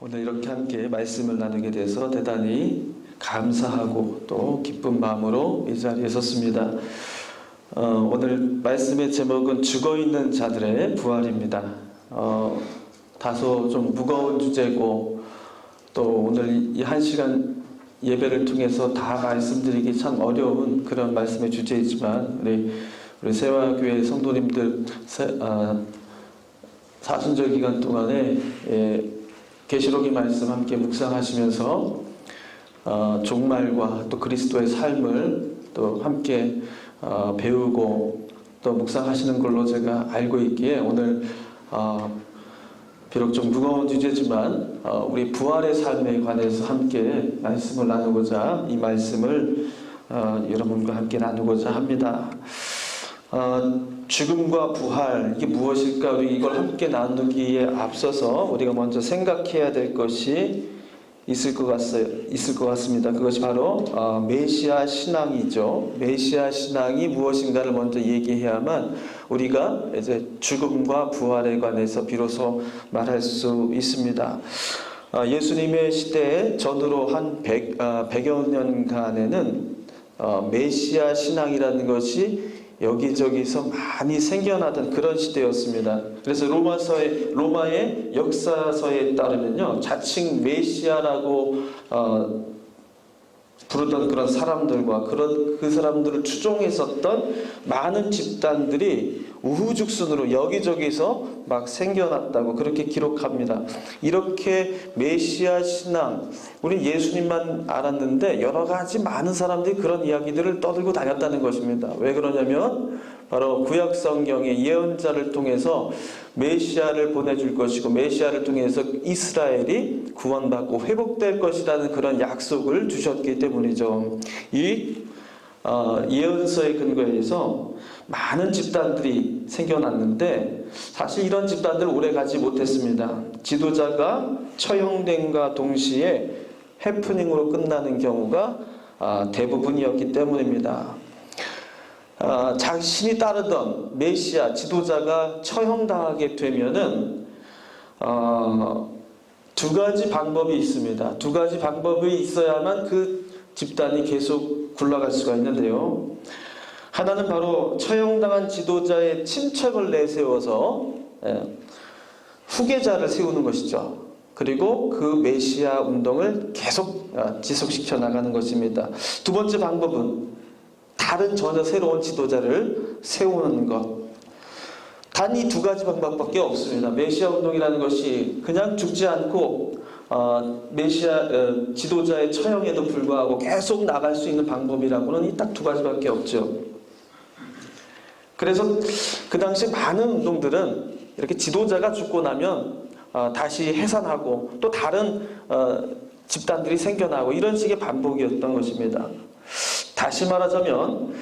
오늘 이렇게 함께 말씀을 나누게 돼서 대단히 감사하고 또 기쁜 마음으로 이 자리에 섰습니다. 오늘 말씀의 제목은 죽어있는 자들의 부활입니다. 다소 좀 무거운 주제고 또 오늘 이 한 시간 예배를 통해서 다 말씀드리기 참 어려운 그런 말씀의 주제이지만 우리 세화교회 성도님들 사순절 기간 동안에 계시록의 말씀 함께 묵상하시면서 종말과 또 그리스도의 삶을 또 함께 배우고 또 묵상하시는 걸로 제가 알고 있기에 오늘 비록 좀 무거운 주제지만 우리 부활의 삶에 관해서 함께 말씀을 나누고자 이 말씀을 여러분과 함께 나누고자 합니다. 죽음과 부활 이게 무엇일까? 우리 이걸 함께 나누기에 앞서서 우리가 먼저 생각해야 될 것이 있을 것 같습니다. 그것이 바로 메시아 신앙이죠. 메시아 신앙이 무엇인가를 먼저 얘기해야만 우리가 이제 죽음과 부활에 관해서 비로소 말할 수 있습니다. 예수님의 시대에 전후로 한 100여 년간에는 메시아 신앙이라는 것이 여기저기서 많이 생겨나던 그런 시대였습니다. 그래서 로마의 역사서에 따르면요, 자칭 메시아라고 부르던 그런 사람들과 그 사람들을 추종했었던 많은 집단들이 우후죽순으로 여기저기서 막 생겨났다고 그렇게 기록합니다. 이렇게 메시아 신앙, 우리 예수님만 알았는데 여러 가지 많은 사람들이 그런 이야기들을 떠들고 다녔다는 것입니다. 왜 그러냐면 바로 구약 성경의 예언자를 통해서 메시아를 보내줄 것이고 메시아를 통해서 이스라엘이 구원받고 회복될 것이라는 그런 약속을 주셨기 때문이죠. 이 예언서의 근거에서 많은 집단들이 생겨났는데 사실 이런 집단들 오래 가지 못했습니다. 지도자가 처형됨과 동시에 해프닝으로 끝나는 경우가 대부분이었기 때문입니다. 자신이 따르던 메시아 지도자가 처형당하게 되면은 두 가지 방법이 있습니다. 두 가지 방법이 있어야만 그 집단이 계속 굴러갈 수가 있는데요. 하나는 바로 처형당한 지도자의 친척을 내세워서 후계자를 세우는 것이죠. 그리고 그 메시아 운동을 계속 지속시켜 나가는 것입니다. 두 번째 방법은 다른 전혀 새로운 지도자를 세우는 것. 단 이 두 가지 방법밖에 없습니다. 메시아 운동이라는 것이 그냥 죽지 않고 메시아 지도자의 처형에도 불구하고 계속 나갈 수 있는 방법이라고는 이 딱 두 가지밖에 없죠. 그래서 그 당시 많은 운동들은 이렇게 지도자가 죽고 나면 다시 해산하고 또 다른 집단들이 생겨나고 이런 식의 반복이었던 것입니다. 다시 말하자면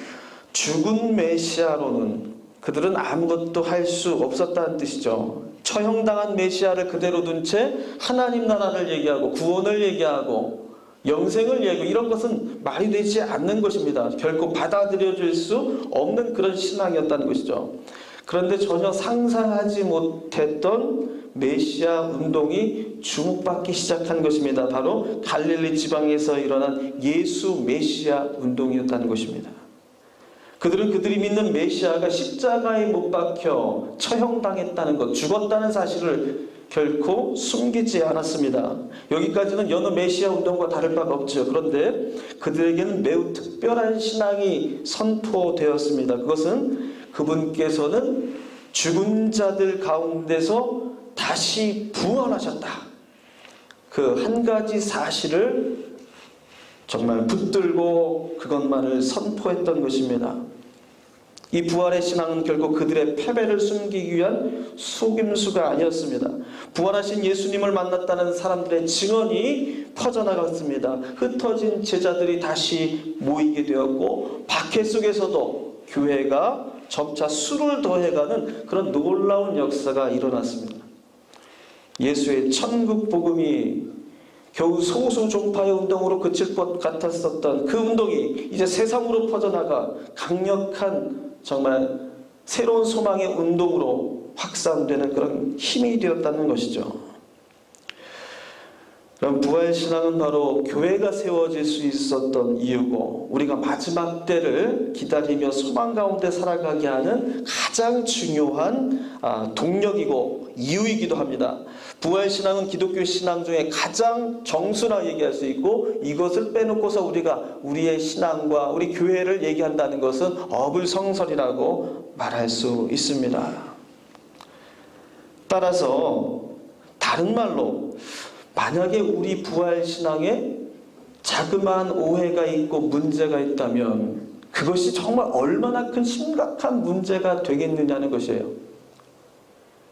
죽은 메시아로는 그들은 아무것도 할 수 없었다는 뜻이죠. 처형당한 메시아를 그대로 둔 채 하나님 나라를 얘기하고 구원을 얘기하고 영생을 얘기하고 이런 것은 말이 되지 않는 것입니다. 결코 받아들여질 수 없는 그런 신앙이었다는 것이죠. 그런데 전혀 상상하지 못했던 메시아 운동이 주목받기 시작한 것입니다. 바로 갈릴리 지방에서 일어난 예수 메시아 운동이었다는 것입니다. 그들은 그들이 믿는 메시아가 십자가에 못 박혀 처형당했다는 것, 죽었다는 사실을 결코 숨기지 않았습니다. 여기까지는 여느 메시아 운동과 다를 바가 없죠. 그런데 그들에게는 매우 특별한 신앙이 선포되었습니다. 그것은 그분께서는 죽은 자들 가운데서 다시 부활하셨다. 그 한 가지 사실을 정말 붙들고 그것만을 선포했던 것입니다. 이 부활의 신앙은 결국 그들의 패배를 숨기기 위한 속임수가 아니었습니다. 부활하신 예수님을 만났다는 사람들의 증언이 퍼져나갔습니다. 흩어진 제자들이 다시 모이게 되었고 박해 속에서도 교회가 점차 수를 더해가는 그런 놀라운 역사가 일어났습니다. 예수의 천국 복음이 겨우 소수 종파의 운동으로 그칠 것 같았었던 그 운동이 이제 세상으로 퍼져나가 강력한 정말 새로운 소망의 운동으로 확산되는 그런 힘이 되었다는 것이죠. 그럼 부활신앙은 바로 교회가 세워질 수 있었던 이유고 우리가 마지막 때를 기다리며 소망 가운데 살아가게 하는 가장 중요한 동력이고 이유이기도 합니다. 부활신앙은 기독교 신앙 중에 가장 정수라 얘기할 수 있고 이것을 빼놓고서 우리가 우리의 신앙과 우리 교회를 얘기한다는 것은 어불성설이라고 말할 수 있습니다. 따라서 다른 말로 만약에 우리 부활신앙에 자그마한 오해가 있고 문제가 있다면 그것이 정말 얼마나 큰 심각한 문제가 되겠느냐는 것이에요.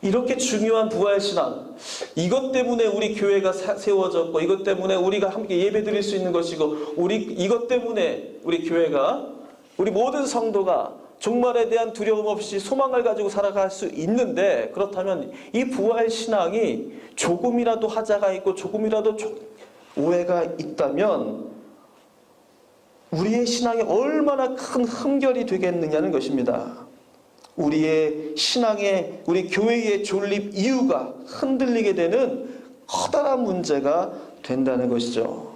이렇게 중요한 부활신앙, 이것 때문에 우리 교회가 세워졌고 이것 때문에 우리가 함께 예배드릴 수 있는 것이고 이것 때문에 우리 교회가 우리 모든 성도가 종말에 대한 두려움 없이 소망을 가지고 살아갈 수 있는데 그렇다면 이 부활신앙이 조금이라도 하자가 있고 조금이라도 오해가 있다면 우리의 신앙에 얼마나 큰 흠결이 되겠느냐는 것입니다. 우리의 신앙의 우리 교회의 존립 이유가 흔들리게 되는 커다란 문제가 된다는 것이죠.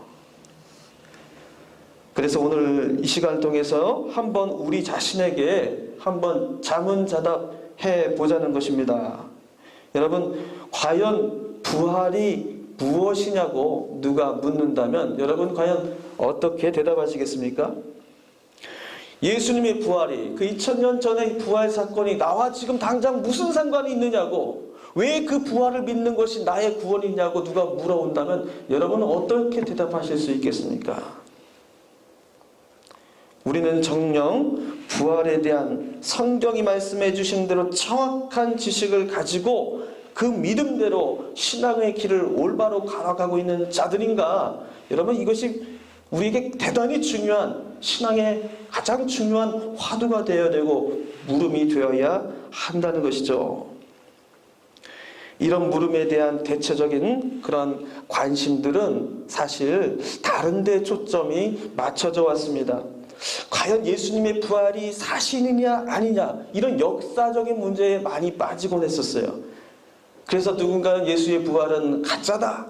그래서 오늘 이 시간을 통해서 한번 우리 자신에게 한번 자문자답해 보자는 것입니다. 여러분, 과연 부활이 무엇이냐고 누가 묻는다면 여러분 과연 어떻게 대답하시겠습니까? 예수님의 부활이 그 2000년 전의 부활 사건이 나와 지금 당장 무슨 상관이 있느냐고 왜 그 부활을 믿는 것이 나의 구원이냐고 누가 물어온다면 여러분은 어떻게 대답하실 수 있겠습니까? 우리는 정녕 부활에 대한 성경이 말씀해 주신 대로 정확한 지식을 가지고 그 믿음대로 신앙의 길을 올바로 걸어가고 있는 자들인가? 여러분 이것이 우리에게 대단히 중요한 신앙의 가장 중요한 화두가 되어야 되고 물음이 되어야 한다는 것이죠. 이런 물음에 대한 대체적인 그런 관심들은 사실 다른 데 초점이 맞춰져 왔습니다. 과연 예수님의 부활이 사실이냐 아니냐 이런 역사적인 문제에 많이 빠지곤 했었어요. 그래서 누군가는 예수의 부활은 가짜다,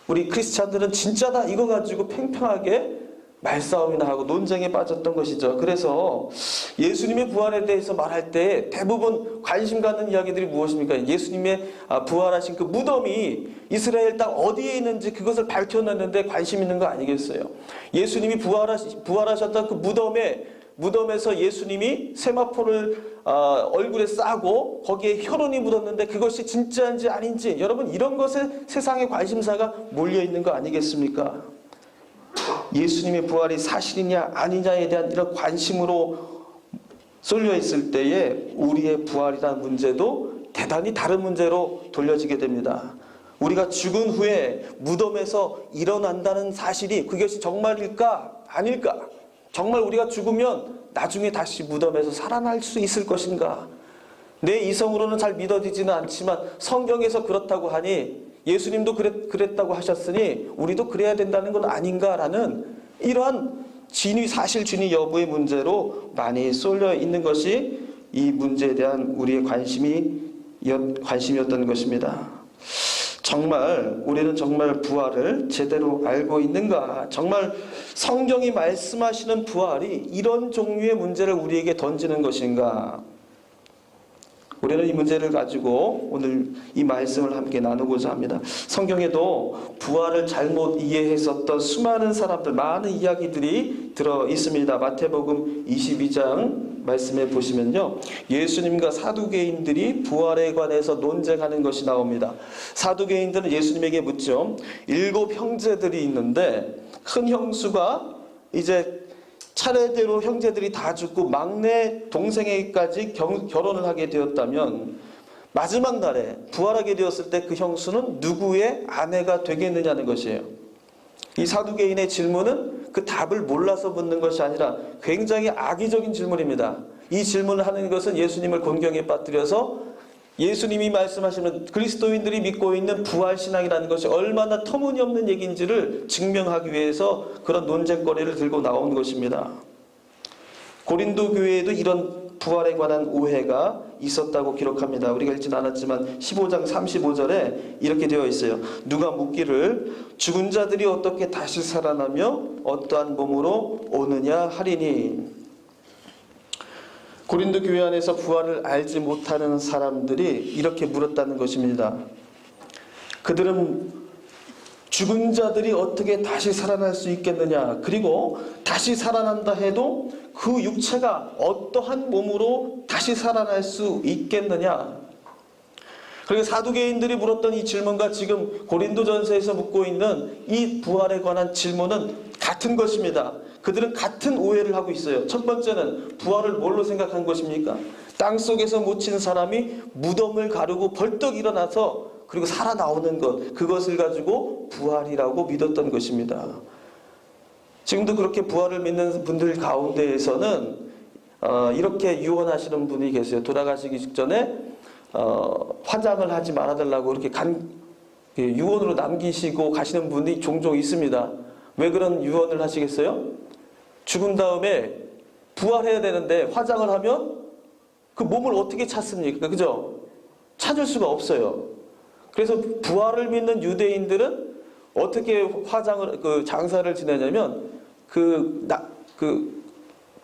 우리 크리스찬들은 진짜다 이거 가지고 팽팽하게 말싸움이나 하고 논쟁에 빠졌던 것이죠. 그래서 예수님의 부활에 대해서 말할 때 대부분 관심 갖는 이야기들이 무엇입니까? 예수님의 부활하신 그 무덤이 이스라엘 땅 어디에 있는지 그것을 밝혀냈는데 관심 있는 거 아니겠어요? 예수님이 부활하셨던 그 무덤에서 예수님이 세마포를 얼굴에 싸고 거기에 혈흔이 묻었는데 그것이 진짜인지 아닌지 여러분 이런 것에 세상의 관심사가 몰려있는 거 아니겠습니까? 예수님의 부활이 사실이냐 아니냐에 대한 이런 관심으로 쏠려 있을 때에 우리의 부활이라는 문제도 대단히 다른 문제로 돌려지게 됩니다. 우리가 죽은 후에 무덤에서 일어난다는 사실이 그것이 정말일까 아닐까? 정말 우리가 죽으면 나중에 다시 무덤에서 살아날 수 있을 것인가? 내 이성으로는 잘 믿어지지는 않지만 성경에서 그렇다고 하니 예수님도 그랬다고 하셨으니 우리도 그래야 된다는 건 아닌가라는 이러한 사실 진위 여부의 문제로 많이 쏠려 있는 것이 이 문제에 대한 우리의 관심이었던 것입니다. 정말 우리는 정말 부활을 제대로 알고 있는가? 정말 성경이 말씀하시는 부활이 이런 종류의 문제를 우리에게 던지는 것인가? 우리는 이 문제를 가지고 오늘 이 말씀을 함께 나누고자 합니다. 성경에도 부활을 잘못 이해했었던 수많은 사람들, 많은 이야기들이 들어 있습니다. 마태복음 22장 말씀에 보시면요, 예수님과 사두개인들이 부활에 관해서 논쟁하는 것이 나옵니다. 사두개인들은 예수님에게 묻죠. 7 형제들이 있는데 큰 형수가 이제 차례대로 형제들이 다 죽고 막내 동생에게까지 결혼을 하게 되었다면 마지막 날에 부활하게 되었을 때 그 형수는 누구의 아내가 되겠느냐는 것이에요. 이 사두개인의 질문은 그 답을 몰라서 묻는 것이 아니라 굉장히 악의적인 질문입니다. 이 질문을 하는 것은 예수님을 곤경에 빠뜨려서 예수님이 말씀하시는 그리스도인들이 믿고 있는 부활신앙이라는 것이 얼마나 터무니없는 얘기인지를 증명하기 위해서 그런 논쟁거리를 들고 나온 것입니다. 고린도 교회에도 이런 부활에 관한 오해가 있었다고 기록합니다. 우리가 읽진 않았지만 15장 35절에 이렇게 되어 있어요. 누가 묻기를 죽은 자들이 어떻게 다시 살아나며 어떠한 몸으로 오느냐 하리니. 고린도 교회 안에서 부활을 알지 못하는 사람들이 이렇게 물었다는 것입니다. 그들은 죽은 자들이 어떻게 다시 살아날 수 있겠느냐, 그리고 다시 살아난다 해도 그 육체가 어떠한 몸으로 다시 살아날 수 있겠느냐. 그리고 사두개인들이 물었던 이 질문과 지금 고린도전서에서 묻고 있는 이 부활에 관한 질문은 같은 것입니다. 그들은 같은 오해를 하고 있어요. 첫 번째는 부활을 뭘로 생각한 것입니까? 땅속에서 묻힌 사람이 무덤을 가르고 벌떡 일어나서 그리고 살아나오는 것, 그것을 가지고 부활이라고 믿었던 것입니다. 지금도 그렇게 부활을 믿는 분들 가운데에서는 이렇게 유언하시는 분이 계세요. 돌아가시기 직전에 화장을 하지 말아달라고 이렇게 유언으로 남기시고 가시는 분이 종종 있습니다. 왜 그런 유언을 하시겠어요? 죽은 다음에 부활해야 되는데 화장을 하면 그 몸을 어떻게 찾습니까? 그죠? 찾을 수가 없어요. 그래서 부활을 믿는 유대인들은 어떻게 장사를 지내냐면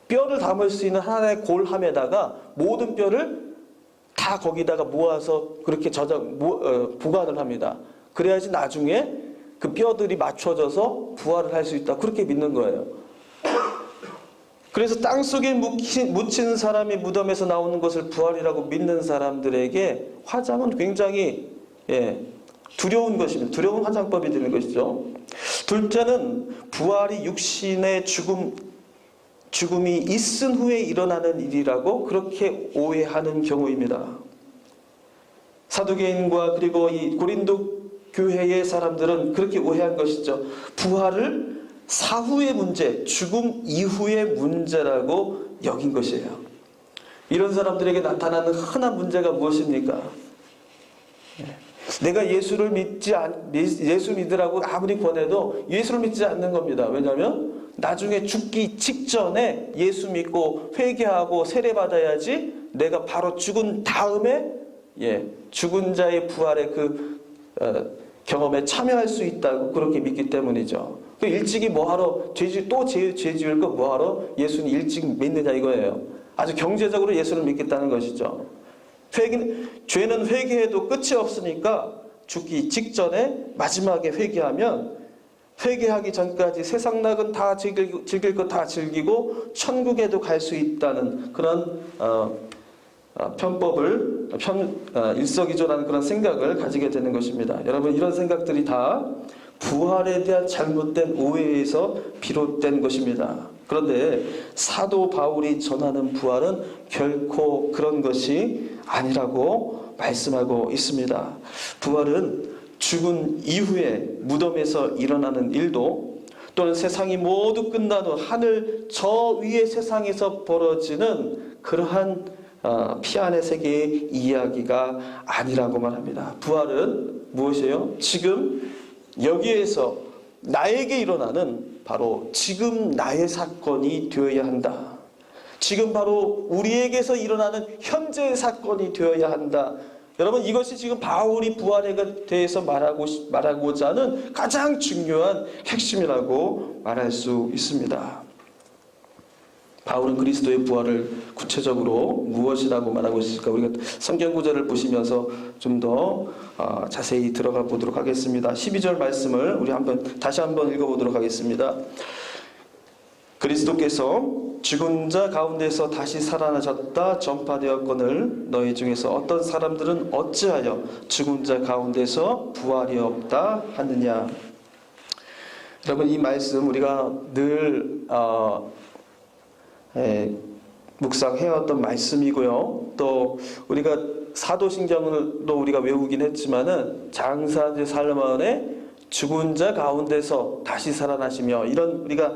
뼈를 담을 수 있는 하나의 골함에다가 모든 뼈를 다 거기다가 모아서 그렇게 보관을 합니다. 그래야지 나중에 그 뼈들이 맞춰져서 부활을 할 수 있다. 그렇게 믿는 거예요. 그래서 땅속에 묻힌 사람이 무덤에서 나오는 것을 부활이라고 믿는 사람들에게 화장은 굉장히 두려운 것입니다. 두려운 화장법이 되는 것이죠. 둘째는 부활이 육신의 죽음이 있은 후에 일어나는 일이라고 그렇게 오해하는 경우입니다. 사두개인과 그리고 이 고린도 교회의 사람들은 그렇게 오해한 것이죠. 부활을 사후의 문제, 죽음 이후의 문제라고 여긴 것이에요. 이런 사람들에게 나타나는 흔한 문제가 무엇입니까? 내가 예수 믿으라고 아무리 권해도 예수를 믿지 않는 겁니다. 왜냐하면 나중에 죽기 직전에 예수 믿고 회개하고 세례받아야지 내가 바로 죽은 다음에 죽은 자의 부활의 경험에 참여할 수 있다고 그렇게 믿기 때문이죠. 일찍이 뭐하러 죄 지을 거 뭐하러 예수는 일찍 믿느냐 이거예요. 아주 경제적으로 예수를 믿겠다는 것이죠. 죄는 회개해도 끝이 없으니까 죽기 직전에 마지막에 회개하면 회개하기 전까지 세상 낙은 다 즐길 거 다 즐기고 천국에도 갈 수 있다는 그런 일석이조라는 그런 생각을 가지게 되는 것입니다. 여러분, 이런 생각들이 다 부활에 대한 잘못된 오해에서 비롯된 것입니다. 그런데 사도 바울이 전하는 부활은 결코 그런 것이 아니라고 말씀하고 있습니다. 부활은 죽은 이후에 무덤에서 일어나는 일도, 또는 세상이 모두 끝난 후 하늘 저 위의 세상에서 벌어지는 그러한 피안의 세계의 이야기가 아니라고 말합니다. 부활은 무엇이에요? 지금 여기에서 나에게 일어나는 바로 지금 나의 사건이 되어야 한다. 지금 바로 우리에게서 일어나는 현재의 사건이 되어야 한다. 여러분, 이것이 지금 바울이 부활에 대해서 말하고자 하는 가장 중요한 핵심이라고 말할 수 있습니다. 바울은 그리스도의 부활을 구체적으로 무엇이라고 말하고 있을까? 우리가 성경 구절을 보시면서 좀 더 자세히 들어가 보도록 하겠습니다. 12절 말씀을 우리 다시 한번 읽어보도록 하겠습니다. 그리스도께서 죽은 자 가운데서 다시 살아나셨다 전파되었거늘 너희 중에서 어떤 사람들은 어찌하여 죽은 자 가운데서 부활이 없다 하느냐. 여러분, 이 말씀 우리가 늘 묵상해왔던 말씀이고요. 또 우리가 사도신경도 우리가 외우긴 했지만은 장사제 살만에 죽은 자 가운데서 다시 살아나시며, 이런 우리가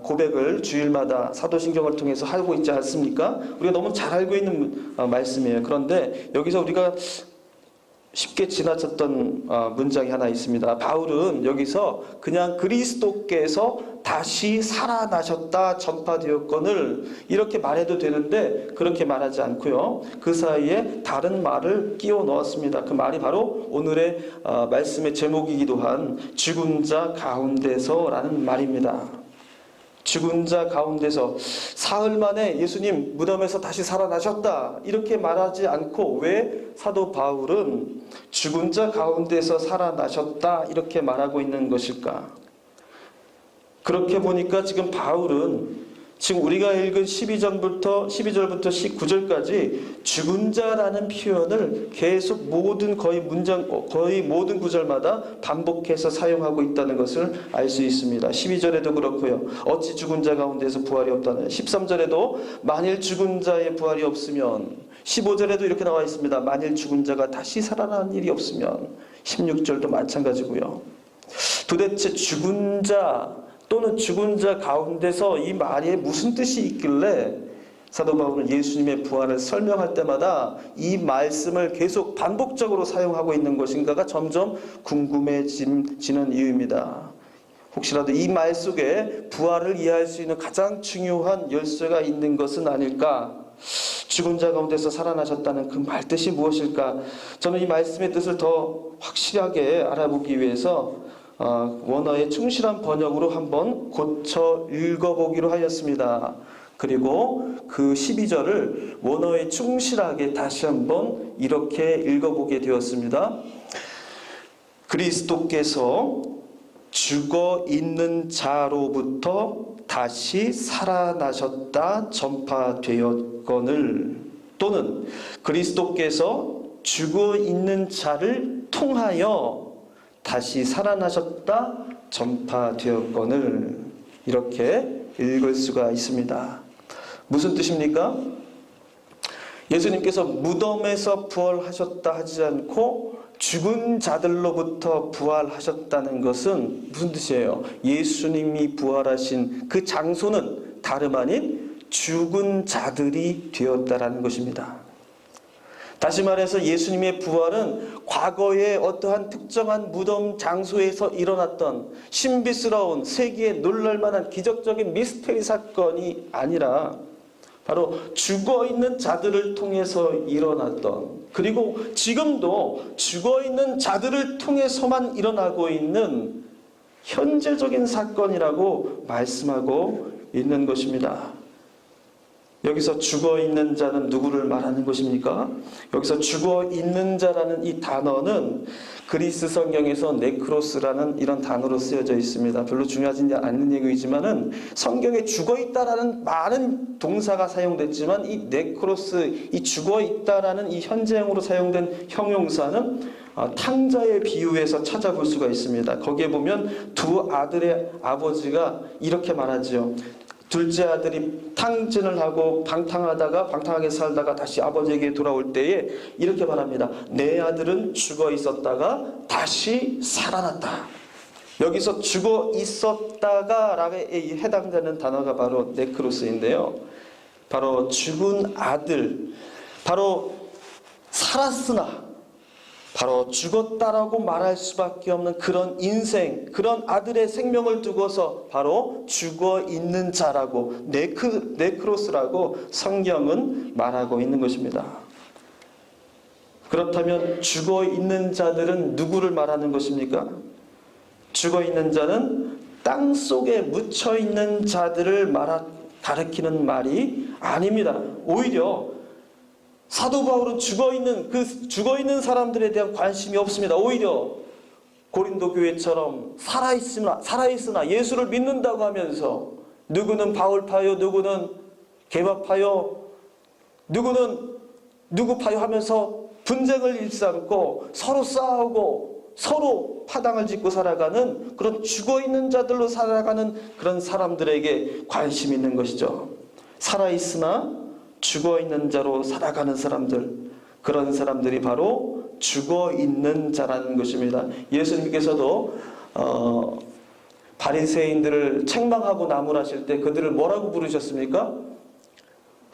고백을 주일마다 사도신경을 통해서 하고 있지 않습니까? 우리가 너무 잘 알고 있는 말씀이에요. 그런데 여기서 우리가 쉽게 지나쳤던 문장이 하나 있습니다. 바울은 여기서 그냥 그리스도께서 다시 살아나셨다 전파되었거늘 이렇게 말해도 되는데 그렇게 말하지 않고요. 그 사이에 다른 말을 끼워 넣었습니다. 그 말이 바로 오늘의 말씀의 제목이기도 한 죽은 자 가운데서라는 말입니다. 죽은 자 가운데서 사흘 만에 예수님 무덤에서 다시 살아나셨다 이렇게 말하지 않고 왜 사도 바울은 죽은 자 가운데서 살아나셨다 이렇게 말하고 있는 것일까? 그렇게 보니까 지금 바울은 지금 우리가 읽은 12절부터 19절까지 죽은 자라는 표현을 계속 거의 모든 구절마다 반복해서 사용하고 있다는 것을 알 수 있습니다. 12절에도 그렇고요. 어찌 죽은 자 가운데서 부활이 없다는 13절에도 만일 죽은 자의 부활이 없으면 15절에도 이렇게 나와 있습니다. 만일 죽은 자가 다시 살아나는 일이 없으면 16절도 마찬가지고요. 도대체 죽은 자 또는 죽은 자 가운데서 이 말에 무슨 뜻이 있길래 사도 바울은 예수님의 부활을 설명할 때마다 이 말씀을 계속 반복적으로 사용하고 있는 것인가가 점점 궁금해지는 이유입니다. 혹시라도 이 말 속에 부활을 이해할 수 있는 가장 중요한 열쇠가 있는 것은 아닐까? 죽은 자 가운데서 살아나셨다는 그 말뜻이 무엇일까? 저는 이 말씀의 뜻을 더 확실하게 알아보기 위해서 원어의 충실한 번역으로 한번 고쳐 읽어보기로 하였습니다. 그리고 그 12절을 원어에 충실하게 다시 한번 이렇게 읽어보게 되었습니다. 그리스도께서 죽어 있는 자로부터 다시 살아나셨다 전파되었거늘 또는 그리스도께서 죽어 있는 자를 통하여 다시 살아나셨다 전파되었거늘 이렇게 읽을 수가 있습니다. 무슨 뜻입니까? 예수님께서 무덤에서 부활하셨다 하지 않고 죽은 자들로부터 부활하셨다는 것은 무슨 뜻이에요? 예수님이 부활하신 그 장소는 다름 아닌 죽은 자들이 되었다라는 것입니다. 다시 말해서 예수님의 부활은 과거에 어떠한 특정한 무덤 장소에서 일어났던 신비스러운 세계에 놀랄만한 기적적인 미스테리 사건이 아니라 바로 죽어있는 자들을 통해서 일어났던 그리고 지금도 죽어있는 자들을 통해서만 일어나고 있는 현재적인 사건이라고 말씀하고 있는 것입니다. 여기서 죽어있는 자는 누구를 말하는 것입니까? 여기서 죽어있는 자라는 이 단어는 그리스 성경에서 네크로스라는 이런 단어로 쓰여져 있습니다. 별로 중요하지 않는 얘기이지만은 성경에 죽어있다라는 많은 동사가 사용됐지만 이 네크로스, 이 죽어있다라는 이 현재형으로 사용된 형용사는 탕자의 비유에서 찾아볼 수가 있습니다. 거기에 보면 두 아들의 아버지가 이렇게 말하지요. 둘째 아들이 탕진을 하고 방탕하게 살다가 다시 아버지에게 돌아올 때에 이렇게 말합니다. 내 아들은 죽어 있었다가 다시 살아났다. 여기서 죽어 있었다가라에 해당되는 단어가 바로 네크로스인데요. 바로 죽은 아들, 바로 살았으나 바로 죽었다라고 말할 수밖에 없는 그런 인생, 그런 아들의 생명을 두고서 바로 죽어 있는 자라고 네크로스라고 성경은 말하고 있는 것입니다. 그렇다면 죽어 있는 자들은 누구를 말하는 것입니까? 죽어 있는 자는 땅 속에 묻혀 있는 자들을 가리키는 말이 아닙니다. 오히려 사도 바울은 죽어있는 사람들에 대한 관심이 없습니다. 오히려 고린도 교회처럼 살아있으나 예수를 믿는다고 하면서 누구는 바울파요, 누구는 개바파요, 누구는 누구파요 하면서 분쟁을 일삼고 서로 싸우고 서로 파당을 짓고 살아가는 그런 죽어있는 자들로 살아가는 그런 사람들에게 관심이 있는 것이죠. 살아있으나 죽어있는 자로 살아가는 사람들, 그런 사람들이 바로 죽어있는 자라는 것입니다. 예수님께서도 바리새인들을 책망하고 나무라실 때 그들을 뭐라고 부르셨습니까?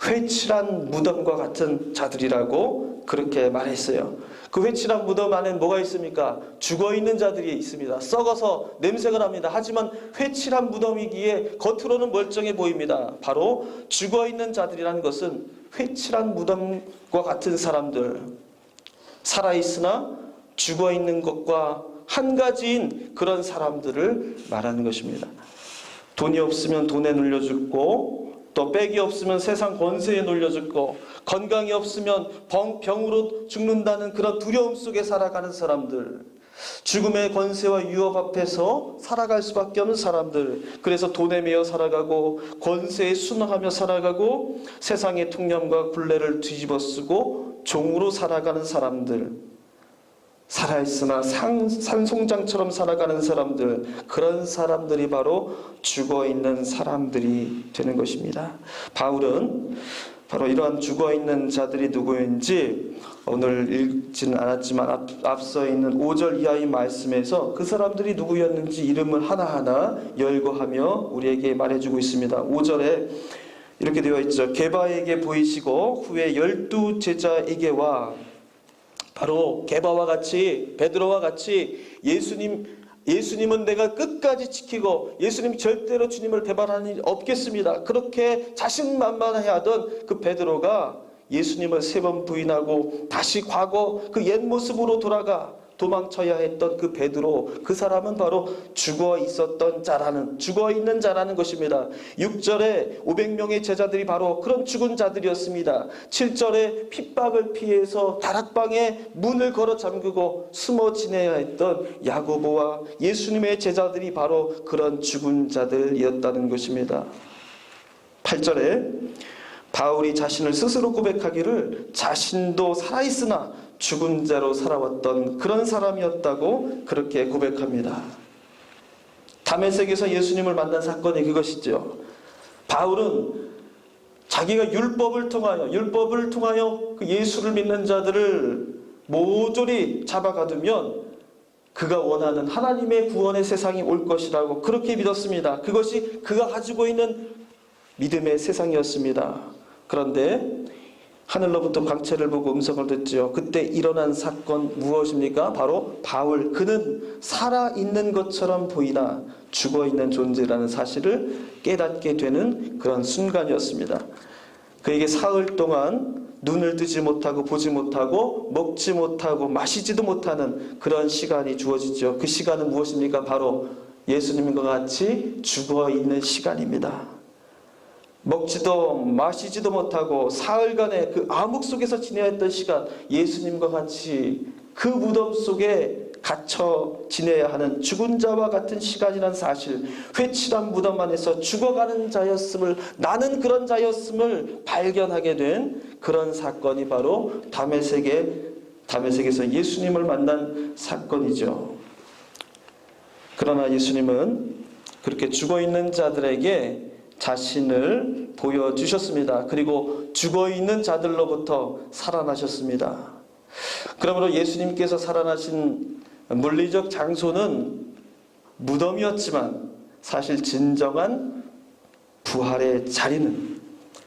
회칠한 무덤과 같은 자들이라고 그렇게 말했어요. 그 회칠한 무덤 안에 뭐가 있습니까? 죽어있는 자들이 있습니다. 썩어서 냄새가 납니다. 하지만 회칠한 무덤이기에 겉으로는 멀쩡해 보입니다. 바로 죽어있는 자들이라는 것은 회칠한 무덤과 같은 사람들, 살아있으나 죽어있는 것과 한 가지인 그런 사람들을 말하는 것입니다. 돈이 없으면 돈에 눌려 죽고, 또 빽이 없으면 세상 권세에 눌려 죽고, 건강이 없으면 병으로 죽는다는 그런 두려움 속에 살아가는 사람들, 죽음의 권세와 유업 앞에서 살아갈 수밖에 없는 사람들, 그래서 돈에 매여 살아가고 권세에 순응하며 살아가고 세상의 통념과 굴레를 뒤집어쓰고 종으로 살아가는 사람들, 살아있으나 산송장처럼 살아가는 사람들, 그런 사람들이 바로 죽어있는 사람들이 되는 것입니다. 바울은 바로 이러한 죽어있는 자들이 누구인지 오늘 읽지는 않았지만 앞서 있는 5절 이하의 말씀에서 그 사람들이 누구였는지 이름을 하나하나 열거하며 우리에게 말해주고 있습니다. 5절에 이렇게 되어 있죠. 게바에게 보이시고 후에 12 제자에게와, 바로 게바와 같이, 베드로와 같이 예수님은 내가 끝까지 지키고 예수님 절대로 주님을 배반하는 일이 없겠습니다. 그렇게 자신만만해하던 그 베드로가 예수님을 3번 부인하고 다시 과거 그 옛 모습으로 돌아가 도망쳐야 했던 그 베드로, 그 사람은 바로 죽어 있는 자라는 것입니다. 6절에 500명의 제자들이 바로 그런 죽은 자들이었습니다. 7절에 핍박을 피해서 다락방에 문을 걸어 잠그고 숨어 지내야 했던 야고보와 예수님의 제자들이 바로 그런 죽은 자들이었다는 것입니다. 8절에 바울이 자신을 스스로 고백하기를 자신도 살아있으나 죽은 자로 살아왔던 그런 사람이었다고 그렇게 고백합니다. 다메섹에서 예수님을 만난 사건이 그것이죠. 바울은 자기가 율법을 통하여 그 예수를 믿는 자들을 모조리 잡아가두면 그가 원하는 하나님의 구원의 세상이 올 것이라고 그렇게 믿었습니다. 그것이 그가 가지고 있는 믿음의 세상이었습니다. 그런데 하늘로부터 광채를 보고 음성을 듣지요. 그때 일어난 사건 무엇입니까? 바로 바울, 그는 살아있는 것처럼 보이나 죽어있는 존재라는 사실을 깨닫게 되는 그런 순간이었습니다. 그에게 사흘 동안 눈을 뜨지 못하고 보지 못하고 먹지 못하고 마시지도 못하는 그런 시간이 주어지죠. 그 시간은 무엇입니까? 바로 예수님과 같이 죽어있는 시간입니다. 먹지도 마시지도 못하고 사흘간의 그 암흑 속에서 지내야 했던 시간, 예수님과 같이 그 무덤 속에 갇혀 지내야 하는 죽은 자와 같은 시간이라는 사실, 회칠한 무덤 안에서 죽어가는 자였음을, 나는 그런 자였음을 발견하게 된 그런 사건이 바로 다메섹에서 예수님을 만난 사건이죠. 그러나 예수님은 그렇게 죽어있는 자들에게 자신을 보여주셨습니다. 그리고 죽어있는 자들로부터 살아나셨습니다. 그러므로 예수님께서 살아나신 물리적 장소는 무덤이었지만 사실 진정한 부활의 자리는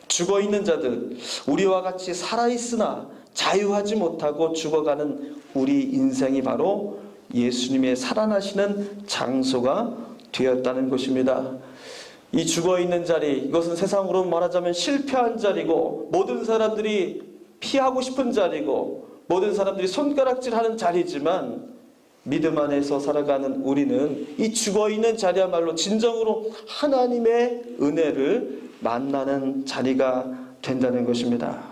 죽어있는 자들, 우리와 같이 살아있으나 자유하지 못하고 죽어가는 우리 인생이 바로 예수님의 살아나시는 장소가 되었다는 것입니다. 이 죽어있는 자리, 이것은 세상으로 말하자면 실패한 자리고, 모든 사람들이 피하고 싶은 자리고, 모든 사람들이 손가락질하는 자리지만 믿음 안에서 살아가는 우리는 이 죽어있는 자리야말로 진정으로 하나님의 은혜를 만나는 자리가 된다는 것입니다.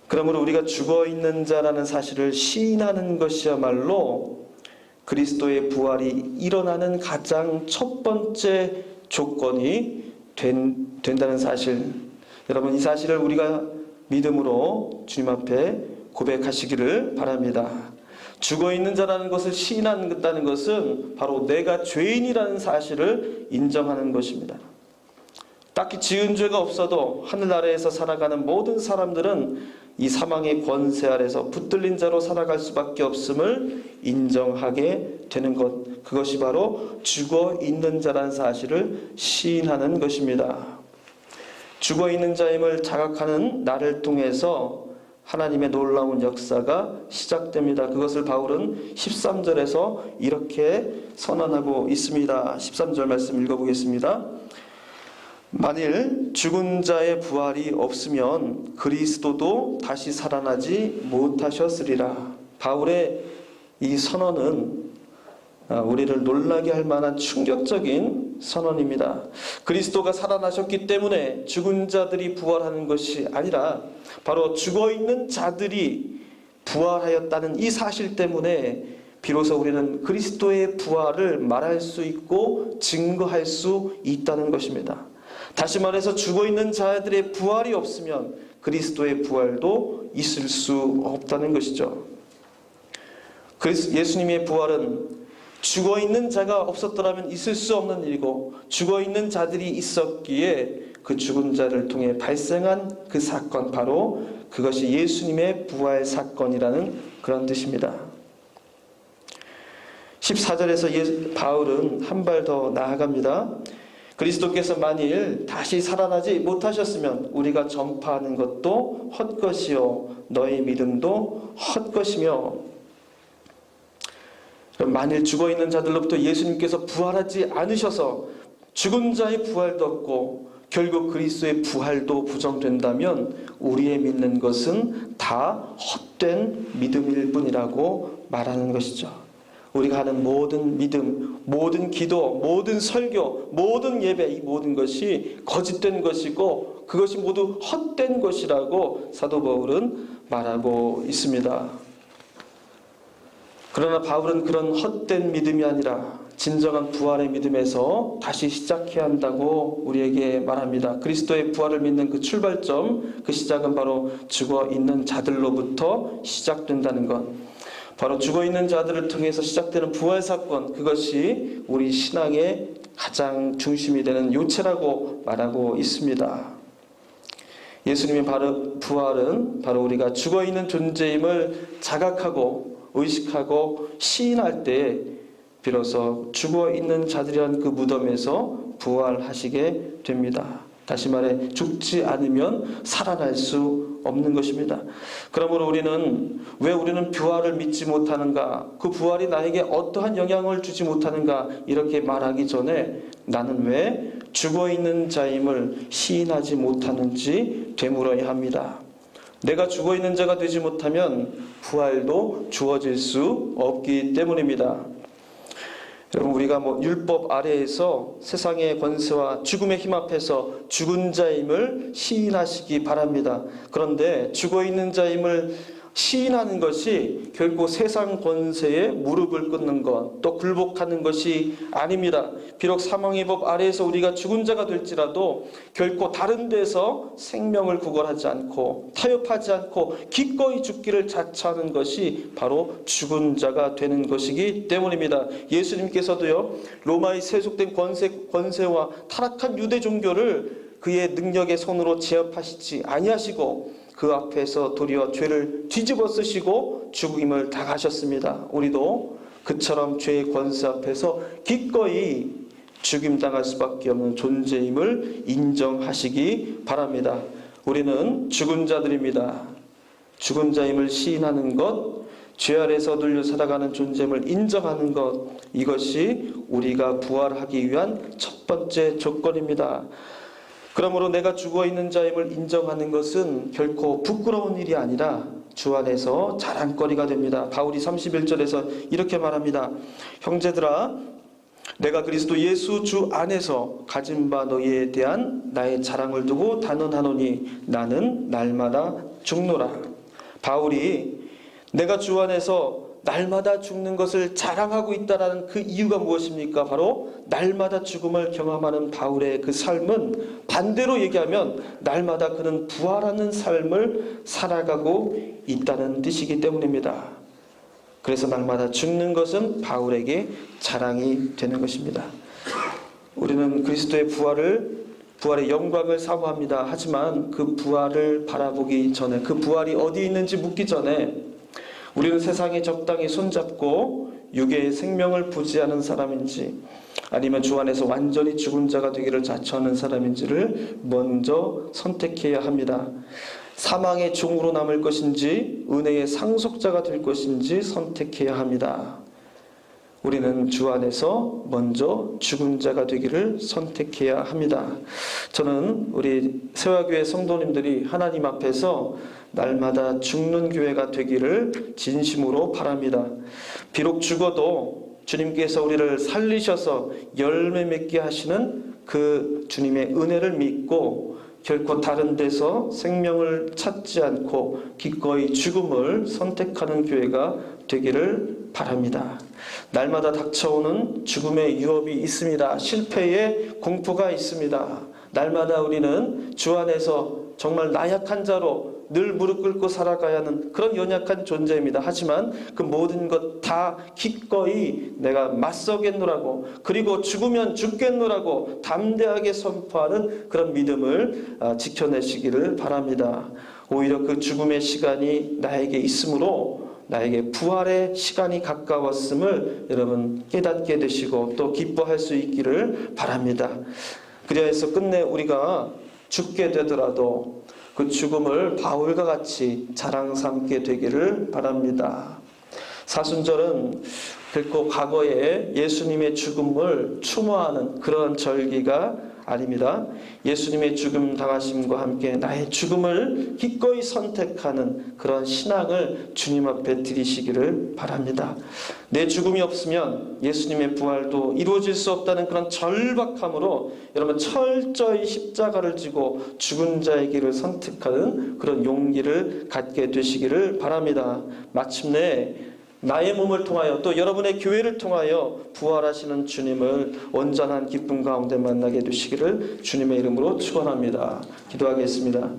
그러므로 우리가 죽어있는 자라는 사실을 시인하는 것이야말로 그리스도의 부활이 일어나는 가장 첫 번째 조건이 된다는 사실, 여러분 이 사실을 우리가 믿음으로 주님 앞에 고백하시기를 바랍니다. 죽어있는 자라는 것을 시인한다는 것은 바로 내가 죄인이라는 사실을 인정하는 것입니다. 딱히 지은 죄가 없어도 하늘나라에서 살아가는 모든 사람들은 이 사망의 권세 아래서 붙들린 자로 살아갈 수밖에 없음을 인정하게 되는 것, 그것이 바로 죽어있는 자라는 사실을 시인하는 것입니다. 죽어있는 자임을 자각하는 나를 통해서 하나님의 놀라운 역사가 시작됩니다. 그것을 바울은 13절에서 이렇게 선언하고 있습니다. 13절 말씀 읽어보겠습니다. 만일 죽은 자의 부활이 없으면 그리스도도 다시 살아나지 못하셨으리라. 바울의 이 선언은 우리를 놀라게 할 만한 충격적인 선언입니다. 그리스도가 살아나셨기 때문에 죽은 자들이 부활하는 것이 아니라 바로 죽어있는 자들이 부활하였다는 이 사실 때문에 비로소 우리는 그리스도의 부활을 말할 수 있고 증거할 수 있다는 것입니다. 다시 말해서 죽어있는 자들의 부활이 없으면 그리스도의 부활도 있을 수 없다는 것이죠. 예수님의 부활은 죽어있는 자가 없었더라면 있을 수 없는 일이고 죽어있는 자들이 있었기에 그 죽은 자를 통해 발생한 그 사건, 바로 그것이 예수님의 부활 사건이라는 그런 뜻입니다. 14절에서 바울은 한 발 더 나아갑니다. 그리스도께서 만일 다시 살아나지 못하셨으면 우리가 전파하는 것도 헛것이요 너희 믿음도 헛것이며, 만일 죽어있는 자들로부터 예수님께서 부활하지 않으셔서 죽은 자의 부활도 없고 결국 그리스도의 부활도 부정된다면 우리의 믿는 것은 다 헛된 믿음일 뿐이라고 말하는 것이죠. 우리가 하는 모든 믿음, 모든 기도, 모든 설교, 모든 예배, 이 모든 것이 거짓된 것이고 그것이 모두 헛된 것이라고 사도 바울은 말하고 있습니다. 그러나 바울은 그런 헛된 믿음이 아니라 진정한 부활의 믿음에서 다시 시작해야 한다고 우리에게 말합니다. 그리스도의 부활을 믿는 그 출발점, 그 시작은 바로 죽어있는 자들로부터 시작된다는 것. 바로 죽어있는 자들을 통해서 시작되는 부활 사건, 그것이 우리 신앙의 가장 중심이 되는 요체라고 말하고 있습니다. 예수님의 부활은 바로 우리가 죽어있는 존재임을 자각하고 의식하고 시인할 때 비로소 죽어있는 자들이란 그 무덤에서 부활하시게 됩니다. 다시 말해 죽지 않으면 살아날 수 없는 것입니다. 그러므로 왜 우리는 부활을 믿지 못하는가, 그 부활이 나에게 어떠한 영향을 주지 못하는가 이렇게 말하기 전에 나는 왜 죽어있는 자임을 시인하지 못하는지 되물어야 합니다. 내가 죽어있는 자가 되지 못하면 부활도 주어질 수 없기 때문입니다. 여러분, 우리가 율법 아래에서 세상의 권세와 죽음의 힘 앞에서 죽은 자임을 시인하시기 바랍니다. 그런데 죽어있는 자임을 시인하는 것이 결코 세상 권세에 무릎을 꿇는 것, 또 굴복하는 것이 아닙니다. 비록 사망의 법 아래에서 우리가 죽은 자가 될지라도 결코 다른 데서 생명을 구걸하지 않고 타협하지 않고 기꺼이 죽기를 자처하는 것이 바로 죽은 자가 되는 것이기 때문입니다. 예수님께서도요, 로마의 세속된 권세와 타락한 유대 종교를 그의 능력의 손으로 제압하시지 아니하시고 그 앞에서 도리어 죄를 뒤집어 쓰시고 죽임을 당하셨습니다. 우리도 그처럼 죄의 권세 앞에서 기꺼이 죽임당할 수밖에 없는 존재임을 인정하시기 바랍니다. 우리는 죽은 자들입니다. 죽은 자임을 시인하는 것, 죄 아래서 눌려 살아가는 존재임을 인정하는 것, 이것이 우리가 부활하기 위한 첫 번째 조건입니다. 그러므로 내가 죽어있는 자임을 인정하는 것은 결코 부끄러운 일이 아니라 주 안에서 자랑거리가 됩니다. 바울이 31절에서 이렇게 말합니다. 형제들아, 내가 그리스도 예수 주 안에서 가진 바 너희에 대한 나의 자랑을 두고 단언하노니 나는 날마다 죽노라. 바울이 내가 주 안에서 날마다 죽는 것을 자랑하고 있다는 그 이유가 무엇입니까? 바로 날마다 죽음을 경험하는 바울의 그 삶은 반대로 얘기하면 날마다 그는 부활하는 삶을 살아가고 있다는 뜻이기 때문입니다. 그래서 날마다 죽는 것은 바울에게 자랑이 되는 것입니다. 우리는 그리스도의 부활의 영광을 사모합니다. 하지만 그 부활을 바라보기 전에, 그 부활이 어디 있는지 묻기 전에 우리는 세상에 적당히 손잡고 육의 생명을 부지하는 사람인지 아니면 주 안에서 완전히 죽은 자가 되기를 자처하는 사람인지를 먼저 선택해야 합니다. 사망의 종으로 남을 것인지 은혜의 상속자가 될 것인지 선택해야 합니다. 우리는 주 안에서 먼저 죽은 자가 되기를 선택해야 합니다. 저는 우리 세화교회 성도님들이 하나님 앞에서 날마다 죽는 교회가 되기를 진심으로 바랍니다. 비록 죽어도 주님께서 우리를 살리셔서 열매 맺게 하시는 그 주님의 은혜를 믿고 결코 다른 데서 생명을 찾지 않고 기꺼이 죽음을 선택하는 교회가 되기를 바랍니다. 날마다 닥쳐오는 죽음의 유업이 있습니다. 실패의 공포가 있습니다. 날마다 우리는 주 안에서 정말 나약한 자로 늘 무릎 꿇고 살아가야 하는 그런 연약한 존재입니다. 하지만 그 모든 것 다 기꺼이 내가 맞서겠노라고, 그리고 죽으면 죽겠노라고 담대하게 선포하는 그런 믿음을 지켜내시기를 바랍니다. 오히려 그 죽음의 시간이 나에게 있으므로 나에게 부활의 시간이 가까웠음을 여러분 깨닫게 되시고 또 기뻐할 수 있기를 바랍니다. 그래서 끝내 우리가 죽게 되더라도 그 죽음을 바울과 같이 자랑 삼게 되기를 바랍니다. 사순절은 결코 과거에 예수님의 죽음을 추모하는 그런 절기가 아닙니다. 예수님의 죽음 당하심과 함께 나의 죽음을 기꺼이 선택하는 그런 신앙을 주님 앞에 드리시기를 바랍니다. 내 죽음이 없으면 예수님의 부활도 이루어질 수 없다는 그런 절박함으로 여러분 철저히 십자가를 지고 죽은 자의 길을 선택하는 그런 용기를 갖게 되시기를 바랍니다. 마침내 나의 몸을 통하여 또 여러분의 교회를 통하여 부활하시는 주님을 온전한 기쁨 가운데 만나게 되시기를 주님의 이름으로 축원합니다. 기도하겠습니다.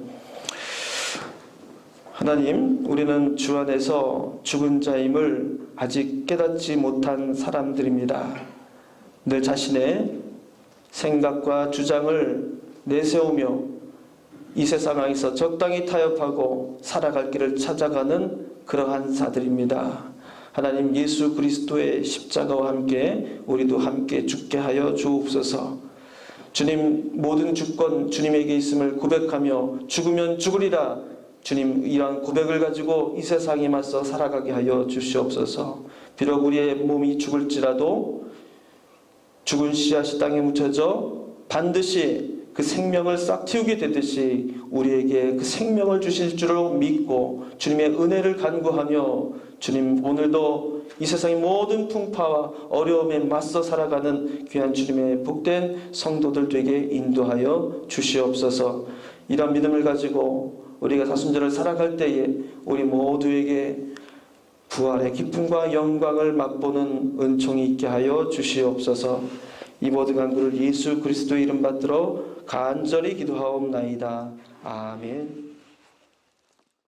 하나님, 우리는 주 안에서 죽은 자임을 아직 깨닫지 못한 사람들입니다. 내 자신의 생각과 주장을 내세우며 이 세상에서 적당히 타협하고 살아갈 길을 찾아가는 그러한 자들입니다. 하나님, 예수 그리스도의 십자가와 함께 우리도 함께 죽게 하여 주옵소서. 주님, 모든 주권 주님에게 있음을 고백하며 죽으면 죽으리라, 주님 이러한 고백을 가지고 이 세상에 맞서 살아가게 하여 주시옵소서. 비록 우리의 몸이 죽을지라도 죽은 씨앗이 땅에 묻혀져 반드시 그 생명을 싹 틔우게 되듯이 우리에게 그 생명을 주실 줄로 믿고 주님의 은혜를 간구하며 주님, 오늘도 이 세상의 모든 풍파와 어려움에 맞서 살아가는 귀한 주님의 복된 성도들 되게 인도하여 주시옵소서. 이런 믿음을 가지고 우리가 사순절을 살아갈 때에 우리 모두에게 부활의 기쁨과 영광을 맛보는 은총이 있게 하여 주시옵소서. 이 모든 간구를 예수 그리스도의 이름 받들어 간절히 기도하옵나이다. 아멘.